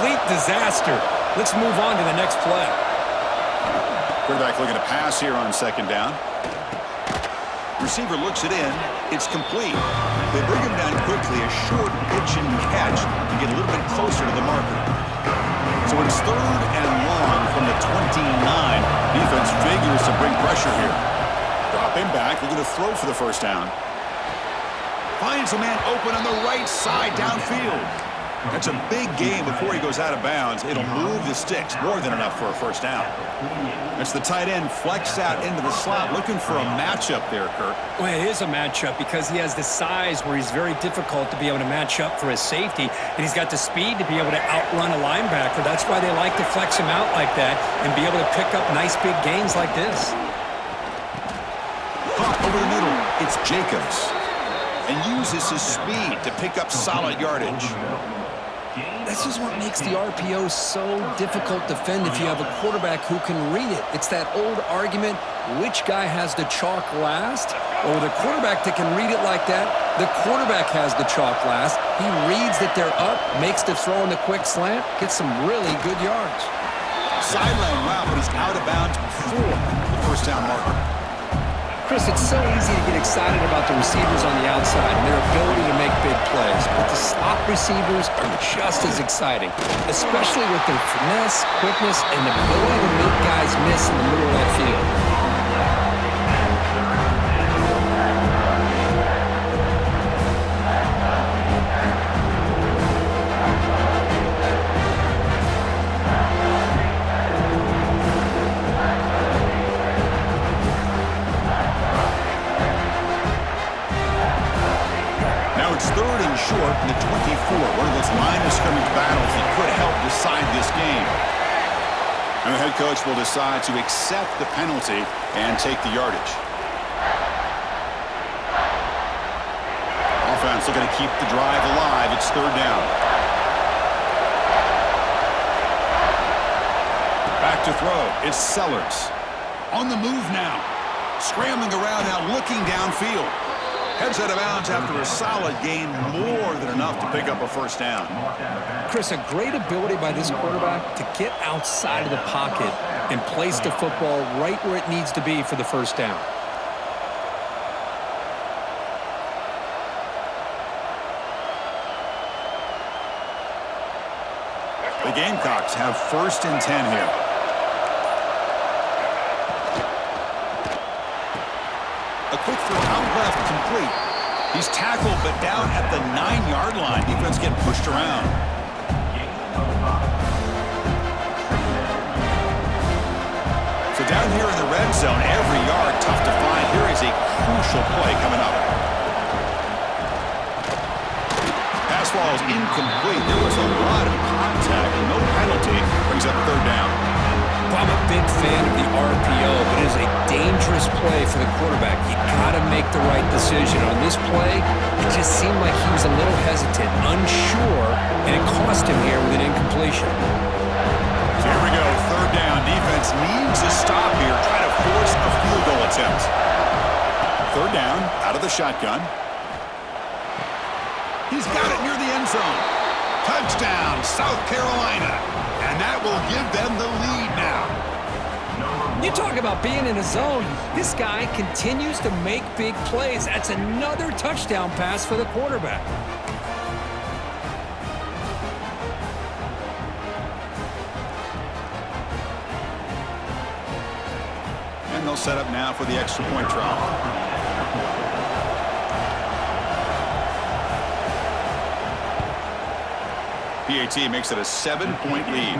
complete disaster. Let's move on to the next play. Quarterback looking to pass here on second down. Receiver looks it in. It's complete. They bring him down quickly, a short pitch and catch to get a little bit closer to the marker. So it's third and long from the 29. Defense figures to bring pressure here. Drop him back. Looking to throw for the first down. Finds a man open on the right side downfield. That's a big gain before he goes out of bounds. It'll move the sticks. More than enough for a first down. That's the tight end flexed out into the slot. Looking for a matchup there, Kirk. Well, it is a matchup because he has the size where he's very difficult to be able to match up for his safety. And he's got the speed to be able to outrun a linebacker. That's why they like to flex him out like that and be able to pick up nice big gains like this. Caught over the middle. It's Jacobs. And uses his speed to pick up solid yardage. This is what makes the RPO so difficult to defend if you have a quarterback who can read it. It's that old argument, which guy has the chalk last? Or the quarterback that can read it like that, the quarterback has the chalk last. He reads that they're up, makes the throw in the quick slant, gets some really good yards. Sideline route, but he's out of bounds before the first down marker. Chris, it's so easy to get excited about the receivers on the outside and their ability to make big plays, but the slot receivers are just as exciting, especially with their finesse, quickness, and the ability to make guys miss in the middle of that field. Third and short in the 24. One of those line of scrimmage battles that could help decide this game. And the head coach will decide to accept the penalty and take the yardage. Offense looking to keep the drive alive. It's third down. Back to throw. It's Sellers. On the move now. Scrambling around now, looking downfield. Heads out of bounds after a solid gain, more than enough to pick up a first down. Chris, a great ability by this quarterback to get outside of the pocket and place the football right where it needs to be for the first down. The Gamecocks have first and 10 here. A quick throw out left, complete. He's tackled, but down at the 9-yard line. Defense getting pushed around. So down here in the red zone, every yard tough to find. Here is a crucial play coming up. Pass ball is incomplete. There was a lot of contact. No penalty. Brings up third down. I'm a big fan of the RPO, but it is a dangerous play for the quarterback. You got to make the right decision. On this play, it just seemed like he was a little hesitant, unsure, and it cost him here with an incompletion. So here we go, third down. Defense needs a stop here. Try to force a field goal attempt. Third down, out of the shotgun. He's got it near the end zone. Touchdown, South Carolina. And that will give them the lead now. You talk about being in a zone. This guy continues to make big plays. That's another touchdown pass for the quarterback. And they'll set up now for the extra point try. PAT makes it a 7-point lead.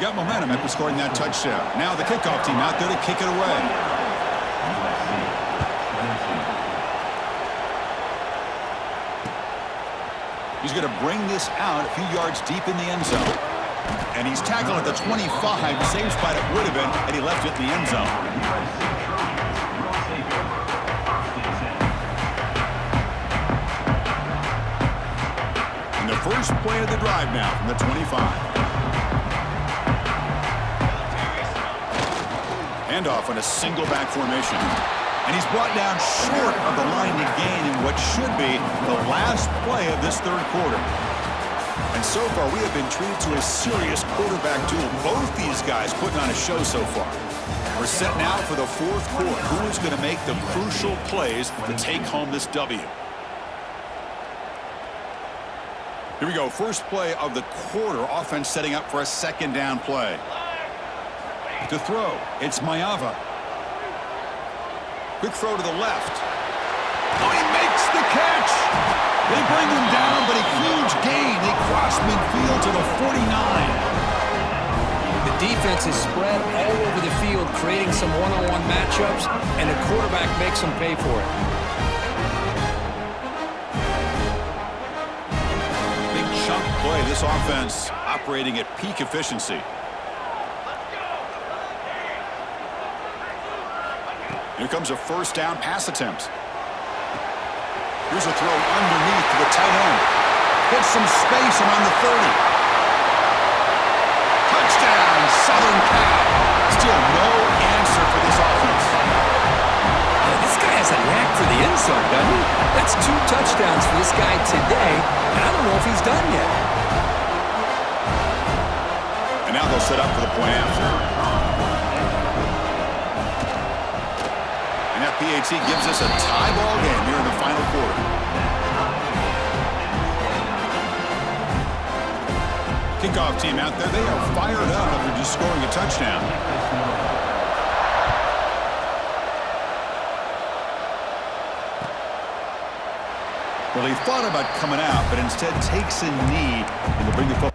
Got momentum after scoring that touchdown. Now the kickoff team out there to kick it away. He's going to bring this out a few yards deep in the end zone. And he's tackled at the 25, the same spot it would have been had he left it in the end zone. First play of the drive now from the 25. Handoff on a single back formation. And he's brought down short of the line to gain in what should be the last play of this third quarter. And so far, we have been treated to a serious quarterback duel. Both these guys putting on a show so far. We're set now for the fourth quarter. Who is going to make the crucial plays to take home this W? Here we go. First play of the quarter. Offense setting up for a second down play. To throw, it's Mayava. Quick throw to the left. Oh, he makes the catch. They bring him down, but a huge gain. They cross midfield to the 49. The defense is spread all over the field, creating some one-on-one matchups, and the quarterback makes them pay for it. Big chunk play. This offense operating at peak efficiency. Here comes a first down pass attempt. Here's a throw underneath to the tight end. Gets some space around the 30. Touchdown, Southern Cal. Still no answer for this offense. Yeah, this guy has a knack for the end zone, doesn't he? That's 2 touchdowns for this guy today, and I don't know if he's done yet. And now they'll set up for the point after. And that PAT gives us a tie ball game here in the final quarter. Kickoff team out there, they are fired up after just scoring a touchdown. Well, they thought about coming out, but instead takes a knee and they'll bring the football.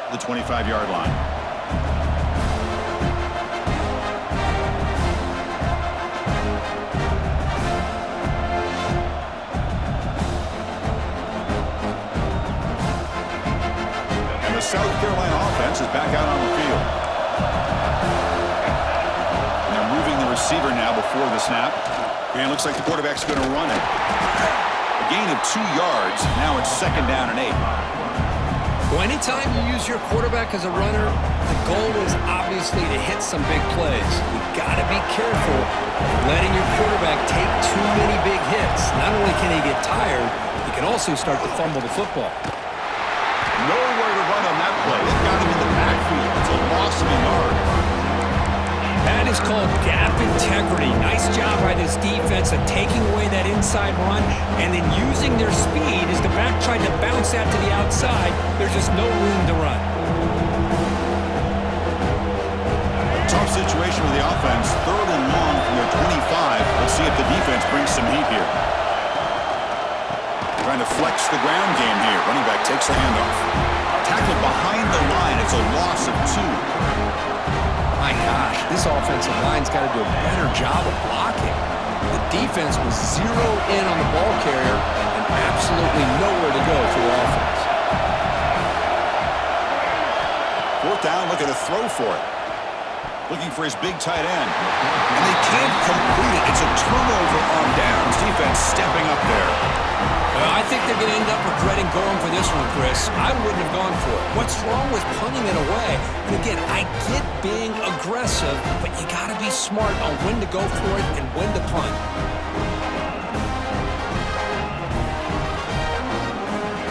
The 25-yard line. And the South Carolina offense is back out on the field. And they're moving the receiver now before the snap. And it looks like the quarterback's going to run it. A gain of 2 yards. Now it's second down and 8. Well, anytime you use your quarterback as a runner, the goal is obviously to hit some big plays. You got to be careful of letting your quarterback take too many big hits. Not only can he get tired, he can also start to fumble the football. Nowhere to run on that play. They've got him in the backfield. It's a loss of a yard. That is called gap integrity. Nice job by this defense of taking away that inside run and then using their speed as the back tried to bounce that to the outside. There's just no room to run. Tough situation for the offense. 3rd and long from their 25. Let's see if the defense brings some heat here. Trying to flex the ground game here. Running back takes the handoff. Tackled behind the line. It's a loss of 2. My gosh, this offensive line's got to do a better job of blocking. The defense was zeroed in on the ball carrier and absolutely nowhere to go for the offense. 4th down, looking to throw for it. Looking for his big tight end. And they can't complete it. It's a turnover on downs. Defense stepping up there. Well, I think they're going to end up regretting going for this one, Chris. I wouldn't have gone for it. What's wrong with punting it away? And again, I get being aggressive, but you got to be smart on when to go for it and when to punt.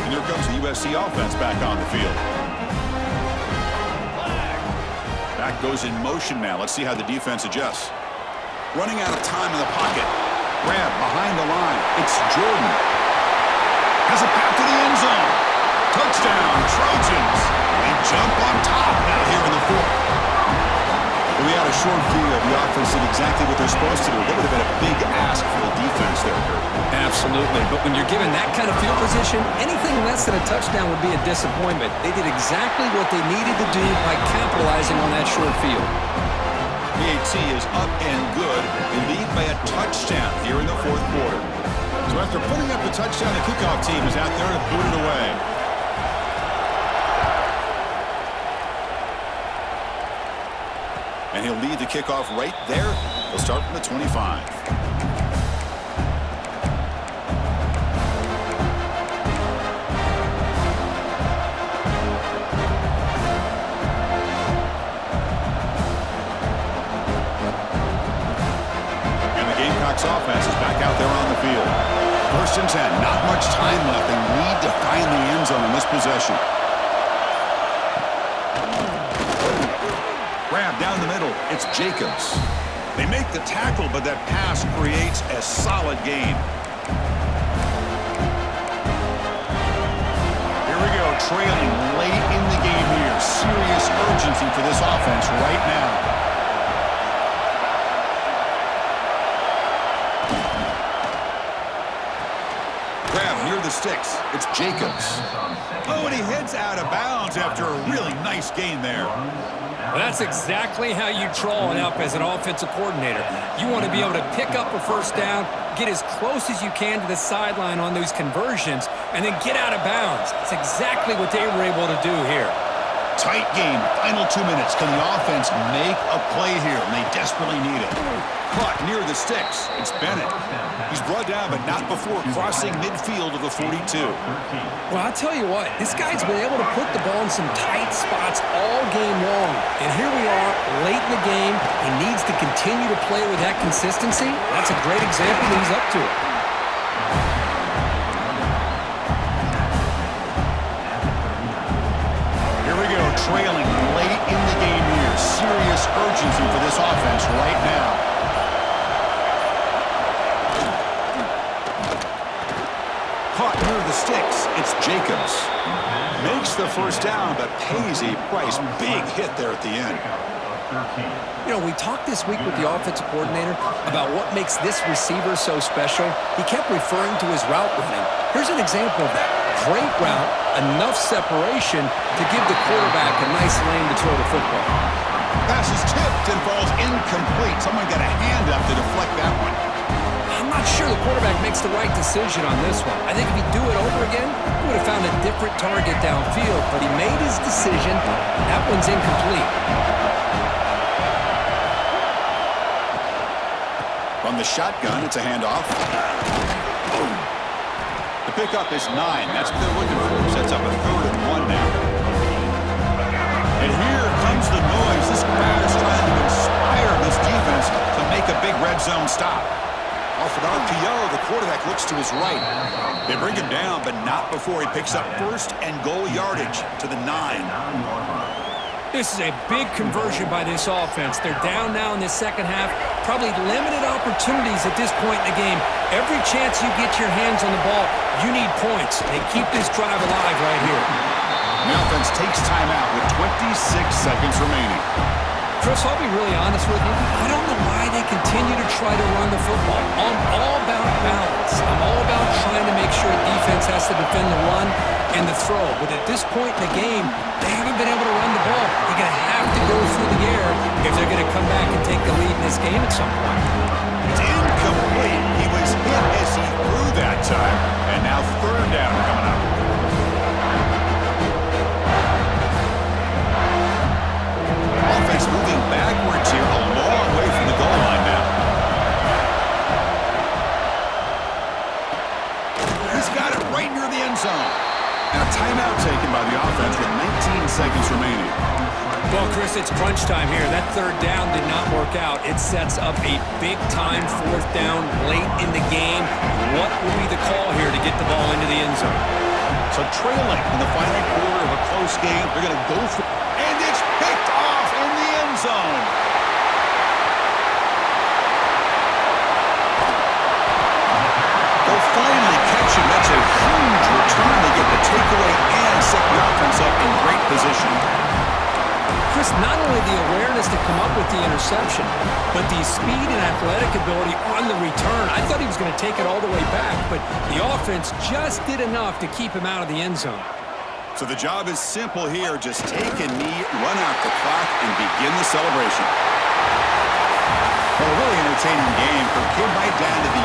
And here comes the USC offense back on the field. Back goes in motion now. Let's see how the defense adjusts. Running out of time in the pocket. Grab behind the line. It's Jordan. Has a path to the end zone. Touchdown, Trojans. They jump on top now here in the 4th. We had a short field. The offense did exactly what they're supposed to do. That would have been a big ask for the defense there, Kurt. Absolutely. But when you're given that kind of field position, anything less than a touchdown would be a disappointment. They did exactly what they needed to do by capitalizing on that short field. PAT is up and good. They lead by a touchdown here in the fourth quarter. So after putting up the touchdown, the kickoff team is out there to boot it away. And he'll lead the kickoff right there. He'll start from the 25. Offense is back out there on the field. 1st and 10. Not much time left. They need to find the end zone in this possession. Grab down the middle. It's Jacobs. They make the tackle, but that pass creates a solid gain. Here we go. Trailing late in the game here. Serious urgency for this offense right now. Near the sticks. It's Jacobs. Oh, and he heads out of bounds after a really nice gain there. Well, that's exactly how you draw it up as an offensive coordinator. You want to be able to pick up a first down, get as close as you can to the sideline on those conversions, and then get out of bounds. That's exactly what they were able to do here. Tight game. Final 2 minutes. Can the offense make a play here? And they desperately need it. Caught near the sticks. It's Bennett. He's brought down, but not before crossing midfield of the 42. Well, I'll tell you what. This guy's been able to put the ball in some tight spots all game long. And here we are, late in the game. He needs to continue to play with that consistency. That's a great example that he's up to it. Trailing late in the game here. Serious urgency for this offense right now. Caught near the sticks. It's Jacobs. Makes the first down, but pays a price. Big hit there at the end. You know, we talked this week with the offensive coordinator about what makes this receiver so special. He kept referring to his route running. Here's an example of that. Great route, enough separation to give the quarterback a nice lane to throw the football. Pass is tipped and falls incomplete. Someone got a hand up to deflect that one. I'm not sure the quarterback makes the right decision on this one. I think if he'd do it over again, he would have found a different target downfield, but he made his decision. That one's incomplete. From the shotgun, it's a handoff. The pickup is 9. That's what they're looking for. Sets up a 3rd and 1 now. And here comes the noise. This crowd is trying to inspire this defense to make a big red zone stop. Off an RPO, the quarterback looks to his right. They bring him down, but not before he picks up 1st and goal yardage to the 9. This is a big conversion by this offense. They're down now in the second half. Probably limited opportunities at this point in the game. Every chance you get your hands on the ball, you need points. They keep this drive alive right here. The offense takes time out with 26 seconds remaining. Chris, I'll be really honest with you. I don't know why they continue to try to run the football. I'm all about balance. I'm all about trying to make sure a defense has to defend the run and the throw. But at this point in the game, they haven't been able to run the ball. They're going to have to go through the air if they're going to come back and take the lead in this game at some point. It's incomplete. He was hit as he threw that time. And now 3rd down coming up. Offense moving backwards here, a long way from the goal line now. He's got it right near the end zone. And a timeout taken by the offense with 19 seconds remaining. Well, Chris, it's crunch time here. That 3rd down did not work out. It sets up a big-time 4th down late in the game. What will be the call here to get the ball into the end zone? So trailing in the final quarter of a close game, they're going to go for... And it's picked off in the end zone. They'll finally catch him. That's a huge return. They get the takeaway and set the offense up in great position. Chris, not only the awareness to come up with the interception, but the speed and athletic ability on the return. I thought he was going to take it all the way back, but the offense just did enough to keep him out of the end zone. So the job is simple here. Just take a knee, run out the clock, and begin the celebration. Well, a really entertaining game from kid right down to the